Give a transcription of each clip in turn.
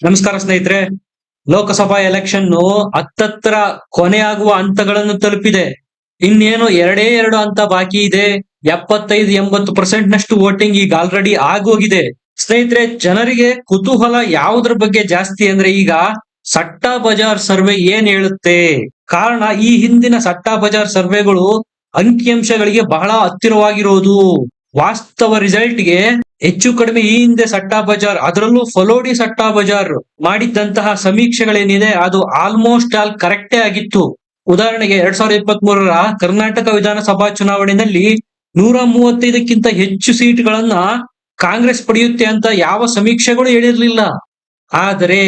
ನಮಸ್ಕಾರ ಸ್ನೇಹಿತರೆ. ಲೋಕಸಭಾ ಎಲೆಕ್ಷನ್ ಹತ್ತತ್ರ ಕೊನೆಯಾಗುವ ಹಂತಗಳನ್ನು ತಲುಪಿದೆ. ಇನ್ನೇನು ಎರಡೇ ಎರಡು ಹಂತ ಬಾಕಿ ಇದೆ. 75-80% ನಷ್ಟು ವೋಟಿಂಗ್ ಈಗ ಆಲ್ರೆಡಿ ಆಗೋಗಿದೆ. ಸ್ನೇಹಿತರೆ, ಜನರಿಗೆ ಕುತೂಹಲ ಯಾವುದ್ರ ಬಗ್ಗೆ ಜಾಸ್ತಿ ಅಂದ್ರೆ ಈಗ ಸಟ್ಟಾ ಬಜಾರ್ ಸರ್ವೆ ಏನ್ ಹೇಳುತ್ತೆ. ಕಾರಣ ಈ ಹಿಂದಿನ ಸಟ್ಟಾ ಬಜಾರ್ ಸರ್ವೆಗಳು ಅಂಕಿಅಂಶಗಳಿಗೆ ಬಹಳ ಹತ್ತಿರವಾಗಿರೋದು. ವಾಸ್ತವ ರಿಸಲ್ಟ್ಗೆ ಹೆಚ್ಚು ಕಡಿಮೆ ಈ ಹಿಂದೆ ಸಟ್ಟಾ ಬಜಾರ್, ಅದರಲ್ಲೂ ಫಲೋಡಿ ಸಟ್ಟಾ ಬಜಾರ್ ಮಾಡಿದ್ದಂತಹ ಸಮೀಕ್ಷೆಗಳೇನಿದೆ ಅದು ಆಲ್ಮೋಸ್ಟ್ ಆಲ್ ಕರೆಕ್ಟೇ ಆಗಿತ್ತು. ಉದಾಹರಣೆಗೆ 2023ರ ಕರ್ನಾಟಕ ವಿಧಾನಸಭಾ ಚುನಾವಣೆಯಲ್ಲಿ 135ಕ್ಕಿಂತ ಹೆಚ್ಚು ಸೀಟ್ಗಳನ್ನ ಕಾಂಗ್ರೆಸ್ ಪಡೆಯುತ್ತೆ ಅಂತ ಯಾವ ಸಮೀಕ್ಷೆಗಳು ಹೇಳಿರ್ಲಿಲ್ಲ. ಆದರೆ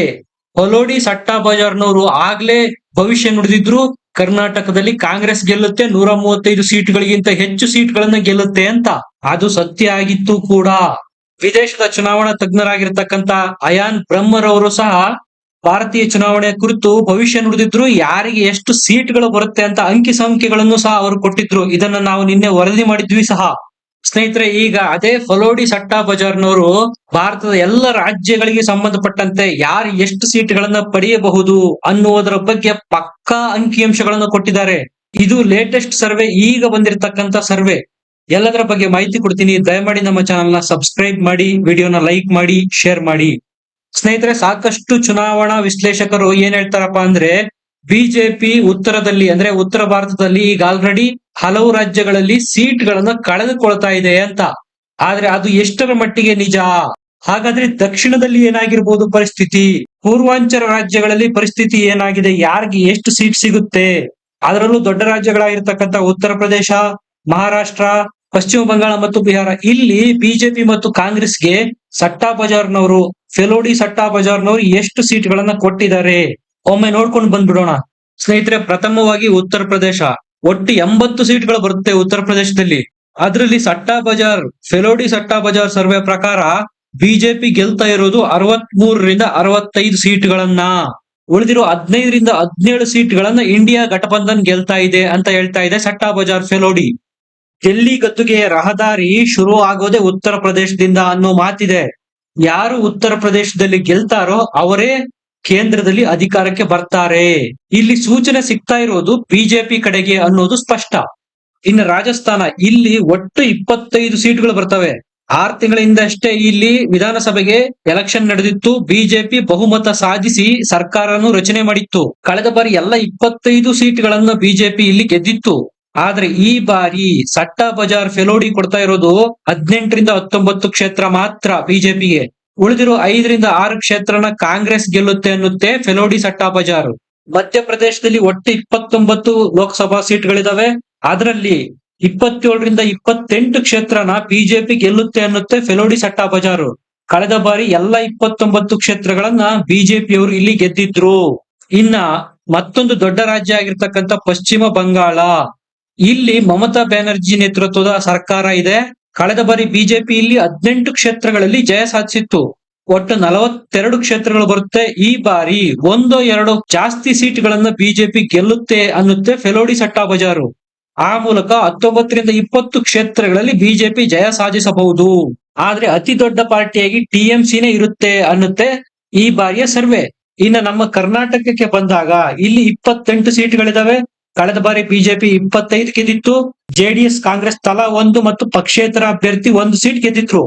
ಫಲೋಡಿ ಸಟ್ಟಾ ಬಜಾರ್ನವರು ಆಗ್ಲೇ ಭವಿಷ್ಯ ನುಡಿದಿದ್ರು, ಕರ್ನಾಟಕದಲ್ಲಿ ಕಾಂಗ್ರೆಸ್ ಗೆಲ್ಲುತ್ತೆ, 135 ಸೀಟ್ಗಳಿಗಿಂತ ಹೆಚ್ಚು ಸೀಟ್ಗಳನ್ನ ಗೆಲ್ಲುತ್ತೆ ಅಂತ. ಅದು ಸತ್ಯ ಆಗಿತ್ತು ಕೂಡ. ವಿದೇಶದ ಚುನಾವಣಾ ತಜ್ಞರಾಗಿರ್ತಕ್ಕಂತ ಅಯಾನ್ ಬ್ರಹ್ಮರ್ ಅವರು ಸಹ ಭಾರತೀಯ ಚುನಾವಣೆ ಕುರಿತು ಭವಿಷ್ಯ ನುಡಿದಿದ್ರು, ಯಾರಿಗೆ ಎಷ್ಟು ಸೀಟ್ಗಳು ಬರುತ್ತೆ ಅಂತ ಅಂಕಿ ಸಂಖ್ಯೆಗಳನ್ನು ಸಹ ಅವರು ಕೊಟ್ಟಿದ್ರು. ಇದನ್ನ ನಾವು ನಿನ್ನೆ ವರದಿ ಮಾಡಿದ್ವಿ ಸಹ. ಸ್ನೇಹಿತರೆ, ಈಗ ಅದೇ ಫಲೋಡಿ ಸಟ್ಟಾ ಬಜಾರ್ನವರು ಭಾರತದ ಎಲ್ಲ ರಾಜ್ಯಗಳಿಗೆ ಸಂಬಂಧಪಟ್ಟಂತೆ ಯಾರು ಎಷ್ಟು ಸೀಟ್ಗಳನ್ನ ಪಡೆಯಬಹುದು ಅನ್ನುವುದರ ಬಗ್ಗೆ ಪಕ್ಕಾ ಅಂಕಿಅಂಶಗಳನ್ನು ಕೊಟ್ಟಿದ್ದಾರೆ. ಇದು ಲೇಟೆಸ್ಟ್ ಸರ್ವೆ, ಈಗ ಬಂದಿರತಕ್ಕಂತ ಸರ್ವೆ. ಎಲ್ಲದರ ಬಗ್ಗೆ ಮಾಹಿತಿ ಕೊಡ್ತೀನಿ. ದಯಮಾಡಿ ನಮ್ಮ ಚಾನೆಲ್ ನ ಸಬ್ಸ್ಕ್ರೈಬ್ ಮಾಡಿ, ವಿಡಿಯೋನ ಲೈಕ್ ಮಾಡಿ, ಶೇರ್ ಮಾಡಿ. ಸ್ನೇಹಿತರೆ, ಸಾಕಷ್ಟು ಚುನಾವಣಾ ವಿಶ್ಲೇಷಕರು ಏನ್ ಹೇಳ್ತಾರಪ್ಪ ಅಂದ್ರೆ, ಬಿಜೆಪಿ ಉತ್ತರದಲ್ಲಿ ಅಂದ್ರೆ ಉತ್ತರ ಭಾರತದಲ್ಲಿ ಈಗ ಆಲ್ರೆಡಿ ಹಲವು ರಾಜ್ಯಗಳಲ್ಲಿ ಸೀಟ್ಗಳನ್ನ ಕಳೆದುಕೊಳ್ತಾ ಇದೆ ಅಂತ. ಆದ್ರೆ ಅದು ಎಷ್ಟರ ಮಟ್ಟಿಗೆ ನಿಜ? ಹಾಗಾದ್ರೆ ದಕ್ಷಿಣದಲ್ಲಿ ಏನಾಗಿರ್ಬೋದು ಪರಿಸ್ಥಿತಿ? ಪೂರ್ವಾಂಚಲ ರಾಜ್ಯಗಳಲ್ಲಿ ಪರಿಸ್ಥಿತಿ ಏನಾಗಿದೆ? ಯಾರಿಗೆ ಎಷ್ಟು ಸೀಟ್ ಸಿಗುತ್ತೆ? ಅದರಲ್ಲೂ ದೊಡ್ಡ ರಾಜ್ಯಗಳಾಗಿರ್ತಕ್ಕಂಥ ಉತ್ತರ ಪ್ರದೇಶ, ಮಹಾರಾಷ್ಟ್ರ, ಪಶ್ಚಿಮ ಬಂಗಾಳ ಮತ್ತು ಬಿಹಾರ, ಇಲ್ಲಿ ಬಿಜೆಪಿ ಮತ್ತು ಕಾಂಗ್ರೆಸ್ಗೆ ಸಟ್ಟಾ ಬಜಾರ್ನವರು, ಫೆಲೋಡಿ ಸಟ್ಟಾ ಬಜಾರ್ನವರು ಎಷ್ಟು ಸೀಟ್ಗಳನ್ನ ಕೊಟ್ಟಿದ್ದಾರೆ ಒಮ್ಮೆ ನೋಡ್ಕೊಂಡು ಬಂದ್ಬಿಡೋಣ. ಸ್ನೇಹಿತರೆ, ಪ್ರಥಮವಾಗಿ ಉತ್ತರ ಪ್ರದೇಶ. ಒಟ್ಟು 80 ಸೀಟ್ಗಳು ಬರುತ್ತೆ ಉತ್ತರ ಪ್ರದೇಶದಲ್ಲಿ. ಅದರಲ್ಲಿ ಸಟ್ಟಾ ಬಜಾರ್, ಫೆಲೋಡಿ ಸಟ್ಟಾ ಬಜಾರ್ ಸರ್ವೆ ಪ್ರಕಾರ ಬಿಜೆಪಿ ಗೆಲ್ತಾ ಇರೋದು 63ರಿಂದ 65 ಸೀಟ್ಗಳನ್ನ. ಉಳಿದಿರೋ 15ರಿಂದ 17 ಸೀಟ್ಗಳನ್ನ ಇಂಡಿಯಾ ಘಟಬಂಧನ್ ಗೆಲ್ತಾ ಇದೆ ಅಂತ ಹೇಳ್ತಾ ಇದೆ ಸಟ್ಟಾ ಬಜಾರ್ ಫೆಲೋಡಿ. ಡೆಲ್ಲಿ ಗದ್ದುಗೆಯ ರಹದಾರಿ ಶುರು ಆಗೋದೇ ಉತ್ತರ ಪ್ರದೇಶದಿಂದ ಅನ್ನೋ ಮಾತಿದೆ. ಯಾರು ಉತ್ತರ ಪ್ರದೇಶದಲ್ಲಿ ಗೆಲ್ತಾರೋ ಅವರೇ ಕೇಂದ್ರದಲ್ಲಿ ಅಧಿಕಾರಕ್ಕೆ ಬರ್ತಾರೆ. ಇಲ್ಲಿ ಸೂಚನೆ ಸಿಗ್ತಾ ಇರೋದು ಬಿಜೆಪಿ ಕಡೆಗೆ ಅನ್ನೋದು ಸ್ಪಷ್ಟ. ಇನ್ನು ರಾಜಸ್ಥಾನ, ಇಲ್ಲಿ ಒಟ್ಟು 25 ಸೀಟ್ಗಳು ಬರ್ತವೆ. 6 ತಿಂಗಳಿಂದ ಅಷ್ಟೇ ಇಲ್ಲಿ ವಿಧಾನಸಭೆಗೆ ಎಲೆಕ್ಷನ್ ನಡೆದಿತ್ತು. ಬಿಜೆಪಿ ಬಹುಮತ ಸಾಧಿಸಿ ಸರ್ಕಾರವನ್ನು ರಚನೆ ಮಾಡಿತ್ತು. ಕಳೆದ ಬಾರಿ ಎಲ್ಲ 25 ಸೀಟ್ಗಳನ್ನ ಬಿಜೆಪಿ ಇಲ್ಲಿ ಗೆದ್ದಿತ್ತು. ಆದ್ರೆ ಈ ಬಾರಿ ಸಟ್ಟಾ ಬಜಾರ್ ಫೆಲೋಡಿ ಕೊಡ್ತಾ ಇರೋದು 18ರಿಂದ 19 ಕ್ಷೇತ್ರ ಮಾತ್ರ ಬಿಜೆಪಿಗೆ. ಉಳಿದಿರೋ 5ರಿಂದ 6 ಕ್ಷೇತ್ರನ ಕಾಂಗ್ರೆಸ್ ಗೆಲ್ಲುತ್ತೆ ಅನ್ನುತ್ತೆ ಫೆಲೋಡಿ ಸಟ್ಟಾ ಬಜಾರ್. ಮಧ್ಯಪ್ರದೇಶದಲ್ಲಿ ಒಟ್ಟು 29 ಲೋಕಸಭಾ ಸೀಟ್ಗಳಿದಾವೆ. ಅದರಲ್ಲಿ 27ರಿಂದ 28 ಕ್ಷೇತ್ರನ ಬಿಜೆಪಿ ಗೆಲ್ಲುತ್ತೆ ಅನ್ನುತ್ತೆ ಫೆಲೋಡಿ ಸಟ್ಟಾ ಬಜಾರ್. ಕಳೆದ ಬಾರಿ ಎಲ್ಲ 29 ಕ್ಷೇತ್ರಗಳನ್ನ ಬಿಜೆಪಿಯವರು ಇಲ್ಲಿ ಗೆದ್ದಿದ್ರು. ಇನ್ನ ಮತ್ತೊಂದು ದೊಡ್ಡ ರಾಜ್ಯ ಆಗಿರ್ತಕ್ಕಂಥ ಪಶ್ಚಿಮ ಬಂಗಾಳ, ಇಲ್ಲಿ ಮಮತಾ ಬ್ಯಾನರ್ಜಿ ನೇತೃತ್ವದ ಸರ್ಕಾರ ಇದೆ. ಕಳೆದ ಬಾರಿ ಬಿಜೆಪಿ ಇಲ್ಲಿ 18 ಕ್ಷೇತ್ರಗಳಲ್ಲಿ ಜಯ ಸಾಧಿಸಿತ್ತು. ಒಟ್ಟು 42 ಕ್ಷೇತ್ರಗಳು ಬರುತ್ತೆ. ಈ ಬಾರಿ 1-2 ಜಾಸ್ತಿ ಸೀಟ್ಗಳನ್ನ ಬಿಜೆಪಿ ಗೆಲ್ಲುತ್ತೆ ಅನ್ನುತ್ತೆ ಫೆಲೋಡಿ ಸಟ್ಟಾ ಬಜಾರು. ಆ ಮೂಲಕ 19ರಿಂದ 20 ಕ್ಷೇತ್ರಗಳಲ್ಲಿ ಬಿಜೆಪಿ ಜಯ ಸಾಧಿಸಬಹುದು. ಆದ್ರೆ ಅತಿ ದೊಡ್ಡ ಪಾರ್ಟಿಯಾಗಿ ಟಿಎಂಸಿನೇ ಇರುತ್ತೆ ಅನ್ನುತ್ತೆ ಈ ಬಾರಿಯ ಸರ್ವೆ. ಇನ್ನು ನಮ್ಮ ಕರ್ನಾಟಕಕ್ಕೆ ಬಂದಾಗ ಇಲ್ಲಿ 28 ಸೀಟ್ಗಳಿದಾವೆ. ಕಳೆದ ಬಾರಿ ಬಿಜೆಪಿ 25 ಗೆದ್ದಿತ್ತು. ಜೆಡಿಎಸ್, ಕಾಂಗ್ರೆಸ್ ತಲಾ 1 ಮತ್ತು ಪಕ್ಷೇತರ ಅಭ್ಯರ್ಥಿ 1 ಸೀಟ್ ಗೆದ್ದಿದ್ರು.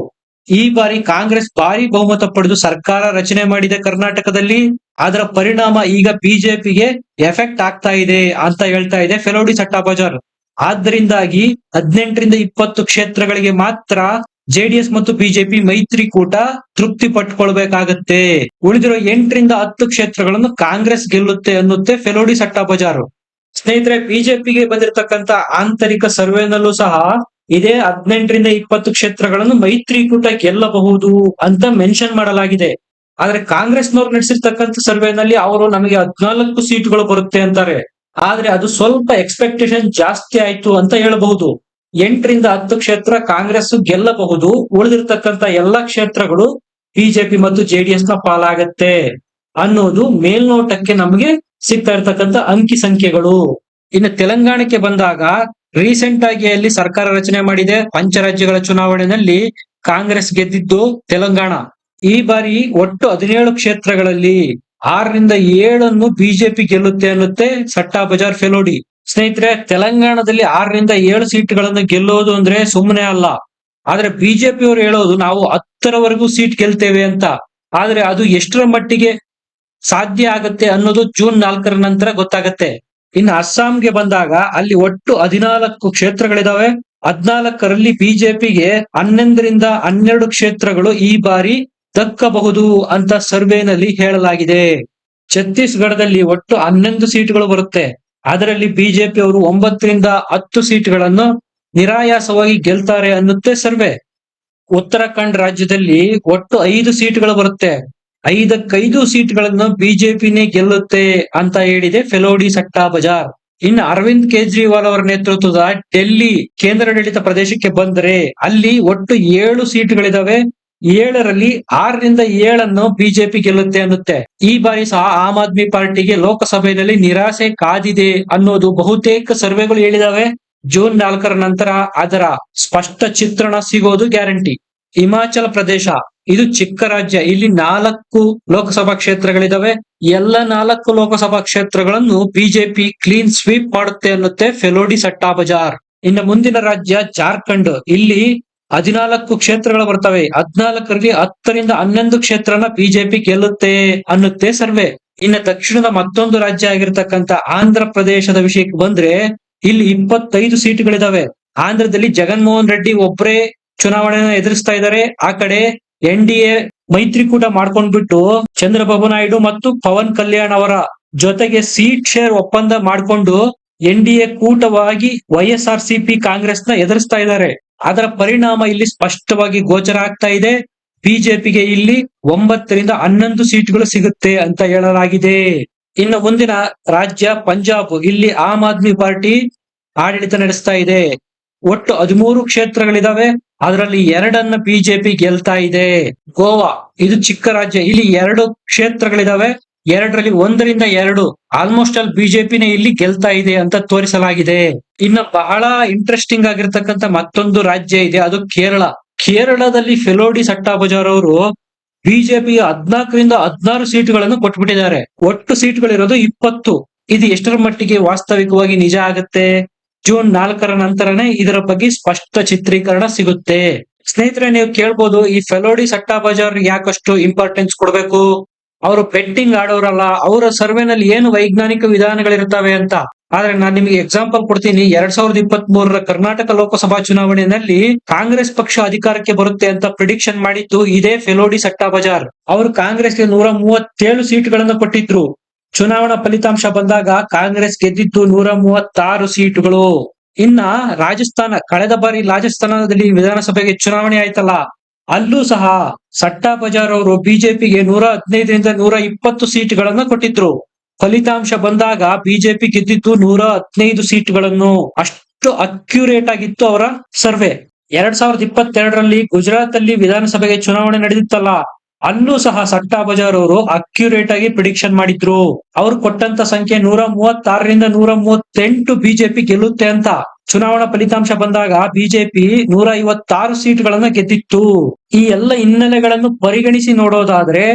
ಈ ಬಾರಿ ಕಾಂಗ್ರೆಸ್ ಭಾರಿ ಬಹುಮತ ಪಡೆದು ಸರ್ಕಾರ ರಚನೆ ಮಾಡಿದೆ ಕರ್ನಾಟಕದಲ್ಲಿ. ಅದರ ಪರಿಣಾಮ ಈಗ ಬಿಜೆಪಿಗೆ ಎಫೆಕ್ಟ್ ಆಗ್ತಾ ಇದೆ ಅಂತ ಹೇಳ್ತಾ ಇದೆ ಫೆಲೋಡಿ ಸಟ್ಟಾ ಬಜಾರ್. ಆದ್ರಿಂದಾಗಿ 18ರಿಂದ 20 ಕ್ಷೇತ್ರಗಳಿಗೆ ಮಾತ್ರ ಜೆಡಿಎಸ್ ಮತ್ತು ಬಿಜೆಪಿ ಮೈತ್ರಿಕೂಟ ತೃಪ್ತಿ ಪಟ್ಕೊಳ್ಬೇಕಾಗತ್ತೆ. ಉಳಿದಿರೋ 8ರಿಂದ 10 ಕ್ಷೇತ್ರಗಳನ್ನು ಕಾಂಗ್ರೆಸ್ ಗೆಲ್ಲುತ್ತೆ ಅನ್ನುತ್ತೆ ಫೆಲೋಡಿ ಸಟ್ಟಾ ಬಜಾರ್. ಸ್ನೇಹಿತರೆ, ಬಿಜೆಪಿಗೆ ಬಂದಿರತಕ್ಕಂತ ಆಂತರಿಕ ಸರ್ವೆನಲ್ಲೂ ಸಹ ಇದೇ 18ರಿಂದ 20 ಕ್ಷೇತ್ರಗಳನ್ನು ಮೈತ್ರಿಕೂಟ ಗೆಲ್ಲಬಹುದು ಅಂತ ಮೆನ್ಷನ್ ಮಾಡಲಾಗಿದೆ. ಆದ್ರೆ ಕಾಂಗ್ರೆಸ್ನವ್ರು ನಡೆಸಿರ್ತಕ್ಕಂಥ ಸರ್ವೆನಲ್ಲಿ ಅವರು ನಮಗೆ 14 ಸೀಟ್ಗಳು ಬರುತ್ತೆ ಅಂತಾರೆ. ಆದ್ರೆ ಅದು ಸ್ವಲ್ಪ ಎಕ್ಸ್ಪೆಕ್ಟೇಷನ್ ಜಾಸ್ತಿ ಆಯ್ತು ಅಂತ ಹೇಳಬಹುದು. 8ರಿಂದ 10 ಕ್ಷೇತ್ರ ಕಾಂಗ್ರೆಸ್ ಗೆಲ್ಲಬಹುದು. ಉಳಿದಿರ್ತಕ್ಕಂಥ ಎಲ್ಲಾ ಕ್ಷೇತ್ರಗಳು ಬಿಜೆಪಿ ಮತ್ತು ಜೆಡಿಎಸ್ ನ ಪಾಲಾಗತ್ತೆ ಅನ್ನೋದು ಮೇಲ್ನೋಟಕ್ಕೆ ನಮಗೆ ಸಿಗ್ತಾ ಇರ್ತಕ್ಕಂಥ ಅಂಕಿ ಸಂಖ್ಯೆಗಳು. ಇನ್ನು ತೆಲಂಗಾಣಕ್ಕೆ ಬಂದಾಗ ರೀಸೆಂಟ್ ಆಗಿ ಅಲ್ಲಿ ಸರ್ಕಾರ ರಚನೆ ಮಾಡಿದೆ. ಪಂಚರಾಜ್ಯಗಳ ಚುನಾವಣೆಯಲ್ಲಿ ಕಾಂಗ್ರೆಸ್ ಗೆದ್ದಿದ್ದು ತೆಲಂಗಾಣ. ಈ ಬಾರಿ ಒಟ್ಟು 17 ಕ್ಷೇತ್ರಗಳಲ್ಲಿ 6ರಿಂದ 7 ಬಿಜೆಪಿ ಗೆಲ್ಲುತ್ತೆ ಅನ್ನುತ್ತೆ ಸಟ್ಟಾ ಬಜಾರ್ ಫೆಲೋಡಿ. ಸ್ನೇಹಿತರೆ, ತೆಲಂಗಾಣದಲ್ಲಿ 6ರಿಂದ 7 ಸೀಟ್ಗಳನ್ನು ಗೆಲ್ಲೋದು ಅಂದ್ರೆ ಸುಮ್ಮನೆ ಅಲ್ಲ. ಆದ್ರೆ ಬಿಜೆಪಿ ಅವರು ಹೇಳೋದು ನಾವು 10ರವರೆಗೂ ಸೀಟ್ ಗೆಲ್ತೇವೆ ಅಂತ. ಆದ್ರೆ ಅದು ಎಷ್ಟರ ಮಟ್ಟಿಗೆ ಸಾಧ್ಯ ಆಗತ್ತೆ ಅನ್ನೋದು ಜೂನ್ 4ರ ನಂತರ ಗೊತ್ತಾಗತ್ತೆ. ಇನ್ನು ಅಸ್ಸಾಂಗೆ ಬಂದಾಗ ಅಲ್ಲಿ ಒಟ್ಟು 14 ಕ್ಷೇತ್ರಗಳಿದಾವೆ. 14ರಲ್ಲಿ ಬಿಜೆಪಿಗೆ 11ರಿಂದ 12 ಕ್ಷೇತ್ರಗಳು ಈ ಬಾರಿ ದಕ್ಕಬಹುದು ಅಂತ ಸರ್ವೆನಲ್ಲಿ ಹೇಳಲಾಗಿದೆ. ಛತ್ತೀಸ್ಗಢದಲ್ಲಿ ಒಟ್ಟು 11 ಸೀಟ್ಗಳು ಬರುತ್ತೆ. ಅದರಲ್ಲಿ ಬಿಜೆಪಿ ಅವರು 9ರಿಂದ 10 ಸೀಟ್ಗಳನ್ನು ನಿರಾಯಾಸವಾಗಿ ಗೆಲ್ತಾರೆ ಅನ್ನುತ್ತೆ ಸರ್ವೆ. ಉತ್ತರಾಖಂಡ್ ರಾಜ್ಯದಲ್ಲಿ ಒಟ್ಟು 5 ಸೀಟ್ಗಳು ಬರುತ್ತೆ. 5ಕ್ಕೆ5 ಸೀಟ್ಗಳನ್ನು ಬಿಜೆಪಿನೇ ಗೆಲ್ಲುತ್ತೆ ಅಂತ ಹೇಳಿದೆ ಫೆಲೋಡಿ ಸಟ್ಟಾ ಬಜಾರ್. ಇನ್ನು ಅರವಿಂದ್ ಕೇಜ್ರಿವಾಲ್ ಅವರ ನೇತೃತ್ವದ ಡೆಲ್ಲಿ ಕೇಂದ್ರಾಡಳಿತ ಪ್ರದೇಶಕ್ಕೆ ಬಂದ್ರೆ ಅಲ್ಲಿ ಒಟ್ಟು 7 ಸೀಟ್ಗಳಿದಾವೆ. 7ರಲ್ಲಿ 6ರಿಂದ 7 ಬಿಜೆಪಿ ಗೆಲ್ಲುತ್ತೆ ಅನ್ನುತ್ತೆ. ಈ ಬಾರಿ ಸಹ ಆಮ್ ಆದ್ಮಿ ಪಾರ್ಟಿಗೆ ಲೋಕಸಭೆಯಲ್ಲಿ ನಿರಾಸೆ ಕಾದಿದೆ ಅನ್ನೋದು ಬಹುತೇಕ ಸರ್ವೆಗಳು ಹೇಳಿದಾವೆ. ಜೂನ್ 4ರ ನಂತರ ಅದರ ಸ್ಪಷ್ಟ ಚಿತ್ರಣ ಸಿಗೋದು ಗ್ಯಾರಂಟಿ. ಹಿಮಾಚಲ ಪ್ರದೇಶ ಇದು ಚಿಕ್ಕ ರಾಜ್ಯ. ಇಲ್ಲಿ 4 ಲೋಕಸಭಾ ಕ್ಷೇತ್ರಗಳಿದಾವೆ. ಎಲ್ಲ 4 ಲೋಕಸಭಾ ಕ್ಷೇತ್ರಗಳನ್ನು ಬಿಜೆಪಿ ಕ್ಲೀನ್ ಸ್ವೀಪ್ ಮಾಡುತ್ತೆ ಅನ್ನುತ್ತೆ ಫೆಲೋಡಿ ಸಟ್ಟಾ ಬಜಾರ್. ಇನ್ನು ಮುಂದಿನ ರಾಜ್ಯ ಜಾರ್ಖಂಡ್. ಇಲ್ಲಿ 14 ಕ್ಷೇತ್ರಗಳು ಬರ್ತವೆ. 14ರಲ್ಲಿ 10ರಿಂದ 11 ಕ್ಷೇತ್ರನ ಬಿಜೆಪಿ ಗೆಲ್ಲುತ್ತೆ ಅನ್ನುತ್ತೆ ಸರ್ವೆ. ಇನ್ನು ದಕ್ಷಿಣದ ಮತ್ತೊಂದು ರಾಜ್ಯ ಆಗಿರ್ತಕ್ಕಂಥ ಆಂಧ್ರ ಪ್ರದೇಶದ ವಿಷಯಕ್ಕೆ ಬಂದ್ರೆ ಇಲ್ಲಿ 25 ಸೀಟ್ಗಳಿದಾವೆ. ಆಂಧ್ರದಲ್ಲಿ ಜಗನ್ಮೋಹನ್ ರೆಡ್ಡಿ ಒಬ್ಬರೇ ಚುನಾವಣೆಯನ್ನು ಎದುರಿಸ್ತಾ ಇದ್ದಾರೆ. ಆ ಕಡೆ NDA ಮೈತ್ರಿಕೂಟ ಮಾಡ್ಕೊಂಡ್ಬಿಟ್ಟು ಚಂದ್ರಬಾಬು ನಾಯ್ಡು ಮತ್ತು ಪವನ್ ಕಲ್ಯಾಣ್ ಅವರ ಜೊತೆಗೆ ಸೀಟ್ ಶೇರ್ ಒಪ್ಪಂದ ಮಾಡ್ಕೊಂಡು NDA ಕೂಟವಾಗಿ YSRCP ಕಾಂಗ್ರೆಸ್ನ ಎದುರಿಸ್ತಾ ಇದ್ದಾರೆ. ಅದರ ಪರಿಣಾಮ ಇಲ್ಲಿ ಸ್ಪಷ್ಟವಾಗಿ ಗೋಚರ ಆಗ್ತಾ ಇದೆ. ಬಿಜೆಪಿಗೆ ಇಲ್ಲಿ 9ರಿಂದ 11 ಸೀಟ್ಗಳು ಸಿಗುತ್ತೆ ಅಂತ ಹೇಳಲಾಗಿದೆ. ಇನ್ನು ಮುಂದಿನ ರಾಜ್ಯ ಪಂಜಾಬ್. ಇಲ್ಲಿ ಆಮ್ ಆದ್ಮಿ ಪಾರ್ಟಿ ಆಡಳಿತ ನಡೆಸ್ತಾ ಇದೆ. ಒಟ್ಟು 13 ಕ್ಷೇತ್ರಗಳಿದಾವೆ. ಅದರಲ್ಲಿ 2 ಬಿಜೆಪಿ ಗೆಲ್ತಾ ಇದೆ. ಗೋವಾ ಇದು ಚಿಕ್ಕ ರಾಜ್ಯ. ಇಲ್ಲಿ 2 ಕ್ಷೇತ್ರಗಳಿದಾವೆ. 2ರಲ್ಲಿ 1ರಿಂದ 2 ಆಲ್ಮೋಸ್ಟ್ ಆಲ್ ಬಿಜೆಪಿನೇ ಇಲ್ಲಿ ಗೆಲ್ತಾ ಇದೆ ಅಂತ ತೋರಿಸಲಾಗಿದೆ. ಇನ್ನು ಬಹಳ ಇಂಟ್ರೆಸ್ಟಿಂಗ್ ಆಗಿರ್ತಕ್ಕಂಥ ಮತ್ತೊಂದು ರಾಜ್ಯ ಇದೆ, ಅದು ಕೇರಳ. ಕೇರಳದಲ್ಲಿ ಫೆಲೋಡಿ ಸಟ್ಟಾ ಬಜಾರ್ ಅವರು ಬಿಜೆಪಿ 14ರಿಂದ 16 ಸೀಟ್ಗಳನ್ನು ಕೊಟ್ಬಿಟ್ಟಿದ್ದಾರೆ. ಒಟ್ಟು ಸೀಟ್ಗಳಿರೋದು 20. ಇದು ಎಷ್ಟರ ಮಟ್ಟಿಗೆ ವಾಸ್ತವಿಕವಾಗಿ ನಿಜ ಆಗುತ್ತೆ? ಜೂನ್ 4ರ ನಂತರನೇ ಇದರ ಬಗ್ಗೆ ಸ್ಪಷ್ಟ ಚಿತ್ರೀಕರಣ ಸಿಗುತ್ತೆ. ಸ್ನೇಹಿತರೆ, ನೀವು ಕೇಳ್ಬೋದು, ಈ ಫೆಲೋಡಿ ಸಟ್ಟಾ ಬಜಾರ್ ಯಾಕಷ್ಟು ಇಂಪಾರ್ಟೆನ್ಸ್ ಕೊಡ್ಬೇಕು? ಅವರು ಬೆಟ್ಟಿಂಗ್ ಆಡೋರಲ್ಲ, ಅವರ ಸರ್ವೆನಲ್ಲಿ ಏನು ವೈಜ್ಞಾನಿಕ ವಿಧಾನಗಳಿರ್ತವೆ ಅಂತ. ಆದ್ರೆ ನಾನು ನಿಮಗೆ ಎಕ್ಸಾಂಪಲ್ ಕೊಡ್ತೀನಿ. 2023ರ ಕರ್ನಾಟಕ ಲೋಕಸಭಾ ಚುನಾವಣೆಯಲ್ಲಿ ಕಾಂಗ್ರೆಸ್ ಪಕ್ಷ ಅಧಿಕಾರಕ್ಕೆ ಬರುತ್ತೆ ಅಂತ ಪ್ರಿಡಿಕ್ಷನ್ ಮಾಡಿದ್ದು ಇದೇ ಫೆಲೋಡಿ ಸಟ್ಟಾ ಬಜಾರ್. ಅವರು ಕಾಂಗ್ರೆಸ್ಗೆ 137 ಸೀಟ್ಗಳನ್ನು ಕೊಟ್ಟಿದ್ರು. ಚುನಾವಣಾ ಫಲಿತಾಂಶ ಬಂದಾಗ ಕಾಂಗ್ರೆಸ್ ಗೆದ್ದಿದ್ದು 136 ಸೀಟುಗಳು. ಇನ್ನ ರಾಜಸ್ಥಾನ, ಕಳೆದ ಬಾರಿ ರಾಜಸ್ಥಾನದಲ್ಲಿ ವಿಧಾನಸಭೆಗೆ ಚುನಾವಣೆ ಆಯ್ತಲ್ಲ, ಅಲ್ಲೂ ಸಹ ಸಟ್ಟಾ ಬಜಾರ್ ಅವರು ಬಿಜೆಪಿಗೆ 115ರಿಂದ 120 ಸೀಟ್ಗಳನ್ನ ಕೊಟ್ಟಿದ್ರು. ಫಲಿತಾಂಶ ಬಂದಾಗ ಬಿಜೆಪಿ ಗೆದ್ದಿದ್ದು 115 ಸೀಟ್ಗಳನ್ನು. ಅಷ್ಟು ಅಕ್ಯುರೇಟ್ ಆಗಿತ್ತು ಅವರ ಸರ್ವೆ. 2022ರಲ್ಲಿ ಗುಜರಾತ್ ಅಲ್ಲಿ ವಿಧಾನಸಭೆಗೆ ಚುನಾವಣೆ ನಡೆದಿತ್ತಲ್ಲ, ಅಲ್ಲೂ ಸಹ ಸಟ್ಟಾ ಬಜಾರ್ ಅವರು ಅಕ್ಯುರೇಟ್ ಆಗಿ ಪ್ರಿಡಿಕ್ಷನ್ ಮಾಡಿದ್ರು. ಅವ್ರು ಕೊಟ್ಟಂತ ಸಂಖ್ಯೆ 136ರಿಂದ 138 ಬಿಜೆಪಿ ಗೆಲ್ಲುತ್ತೆ ಅಂತ. ಚುನಾವಣಾ ಫಲಿತಾಂಶ ಬಂದಾಗ ಬಿಜೆಪಿ 156 ಸೀಟ್ಗಳನ್ನ ಗೆದ್ದಿತ್ತು. ಈ ಎಲ್ಲ ಹಿನ್ನೆಲೆಗಳನ್ನು ಪರಿಗಣಿಸಿ ನೋಡೋದಾದ್ರೆ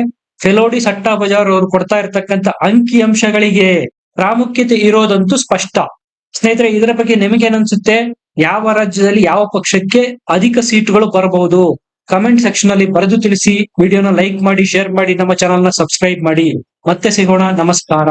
ಫೆಲೋಡಿ ಸಟ್ಟಾ ಬಜಾರ್ ಅವರು ಕೊಡ್ತಾ ಇರ್ತಕ್ಕಂಥ ಅಂಕಿ ಅಂಶಗಳಿಗೆ ಪ್ರಾಮುಖ್ಯತೆ ಇರೋದಂತೂ ಸ್ಪಷ್ಟ. ಸ್ನೇಹಿತರೆ, ಇದರ ಬಗ್ಗೆ ನಿಮಗೇನನ್ಸುತ್ತೆ? ಯಾವ ರಾಜ್ಯದಲ್ಲಿ ಯಾವ ಪಕ್ಷಕ್ಕೆ ಅಧಿಕ ಸೀಟುಗಳು ಬರಬಹುದು? ಕಮೆಂಟ್ ಸೆಕ್ಷನ್ ಅಲ್ಲಿ ಬರೆದು ತಿಳಿಸಿ. ವಿಡಿಯೋನ ಲೈಕ್ ಮಾಡಿ, ಶೇರ್ ಮಾಡಿ, ನಮ್ಮ ಚಾನೆಲ್ ನ ಸಬ್ಸ್ಕ್ರೈಬ್ ಮಾಡಿ. ಮತ್ತೆ ಸಿಗೋಣ. ನಮಸ್ಕಾರ.